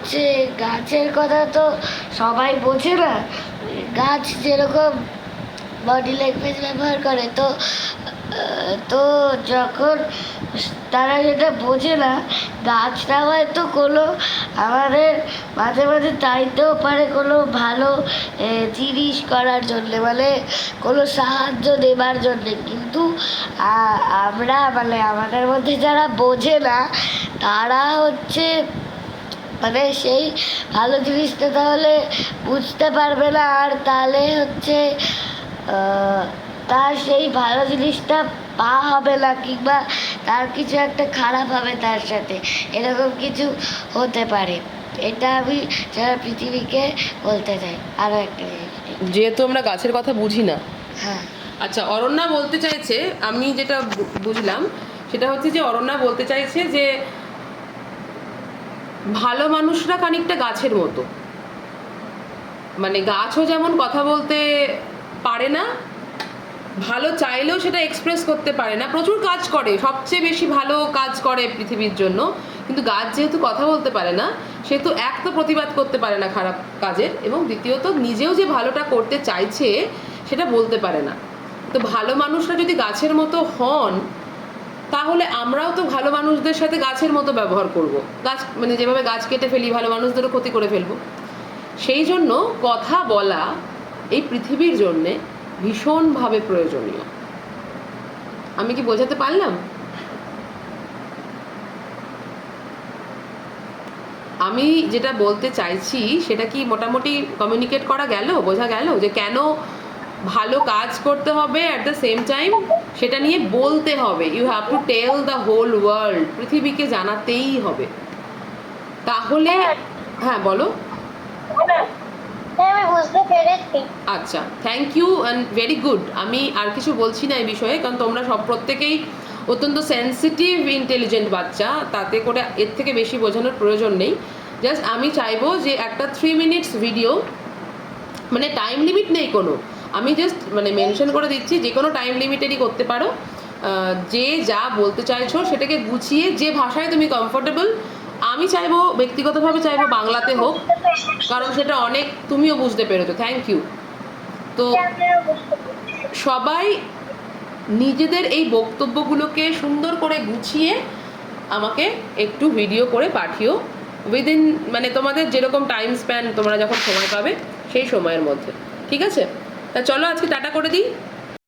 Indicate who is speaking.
Speaker 1: হচ্ছে গাছের কথা তো সবাই বোঝে না। গাছ যেরকম বডি ল্যাঙ্গুয়েজ ব্যবহার করে, তো তো যখন তারা যেটা বোঝে না, গাছটা হয়তো কোনো আমাদের মাঝে মাঝে চাইতেও পারে কোনো ভালো জিনিস করার জন্যে, মানে কোনো সাহায্য দেবার জন্যে, কিন্তু আমরা মানে আমাদের মধ্যে যারা বোঝে না তারা হচ্ছে মানে সেই ভালো জিনিসটা তাহলে বুঝতে পারবে না, আর তাহলে হচ্ছে তার সেই ভালো জিনিসটা পাওয়া হবে না, কিংবা তার কিছু একটা খারাপ হবে তার সাথে, এরকম কিছু হতে পারে। এটা আমি যারা পৃথিবীকে বলতে চাই। আরও একটা জিনিস,
Speaker 2: যেহেতু আমরা গাছের কথা বুঝি না।
Speaker 1: হ্যাঁ
Speaker 2: আচ্ছা, অরণ্যা বলতে চাইছে, আমি যেটা বুঝলাম সেটা হচ্ছে যে অরণ্যা বলতে চাইছে যে ভালো মানুষরা খানিকটা গাছের মতো, মানে গাছও যেমন কথা বলতে পারে না, ভালো চাইলেও সেটা এক্সপ্রেস করতে পারে না, প্রচুর কাজ করে, সবচেয়ে বেশি ভালো কাজ করে পৃথিবীর জন্য, কিন্তু গাছ যেহেতু কথা বলতে পারে না সেহেতু এক তো প্রতিবাদ করতে পারে না খারাপ কাজের, এবং দ্বিতীয়ত নিজেও যে ভালোটা করতে চাইছে সেটা বলতে পারে না। তো ভালো মানুষরা যদি গাছের মতো হন তাহলে আমরাও তো ভালো মানুষদের সাথে গাছের মতো ব্যবহার করব, গাছ মানে যেভাবে গাছ কেটে ফেলি ভালো মানুষদেরও ক্ষতি করে ফেলবো। সেই জন্য কথা বলা এই পৃথিবীর জন্যে ভীষণভাবে প্রয়োজনীয়। আমি কি বোঝাতে পারলাম? আমি যেটা বলতে চাইছি সেটা কি মোটামুটি কমিউনিকেট করা গেল, বোঝা গেল যে কেন ভালো কাজ করতে হবে, অ্যাট দ্য সেম টাইম সেটা নিয়ে বলতে হবে। You have to tell the whole world, পৃথিবীকে জানাতেই হবে। তাহলে হ্যাঁ বলো।
Speaker 3: আমি বুঝতে পেরেছি।
Speaker 2: আচ্ছা, thank you and very good. আমি আর কিছু বলছি না এই বিষয়ে, কারণ তোমরা সব প্রত্যেকেই অত্যন্ত সেন্সিটিভ ইন্টেলিজেন্ট বাচ্চা, তাতে করে এর থেকে বেশি বোঝানোর প্রয়োজন নেই। জাস্ট আমি চাইবো যে একটা 3 মিনিটস ভিডিও, মানে টাইম লিমিট নেই কোনো, আমি জাস্ট মানে মেনশন করে দিচ্ছি যে কোনো টাইম লিমিটেরই করতে পারো। যে যা বলতে চাইছো সেটাকে গুছিয়ে যে ভাষায় তুমি কমফোর্টেবল, আমি চাইবো ব্যক্তিগতভাবে চাইবো বাংলাতে হোক, কারণ সেটা অনেক তুমিও বুঝতে পেরেছো। Thank you. তো সবাই নিজেদের এই বক্তব্যগুলোকে সুন্দর করে গুছিয়ে আমাকে একটু ভিডিও করে পাঠিও, উইদিন মানে তোমাদের যেরকম টাইম স্প্যান তোমরা যখন সময় পাবে সেই সময়ের মধ্যে, ঠিক আছে? তা চলো আজকে টাটা করে দিই।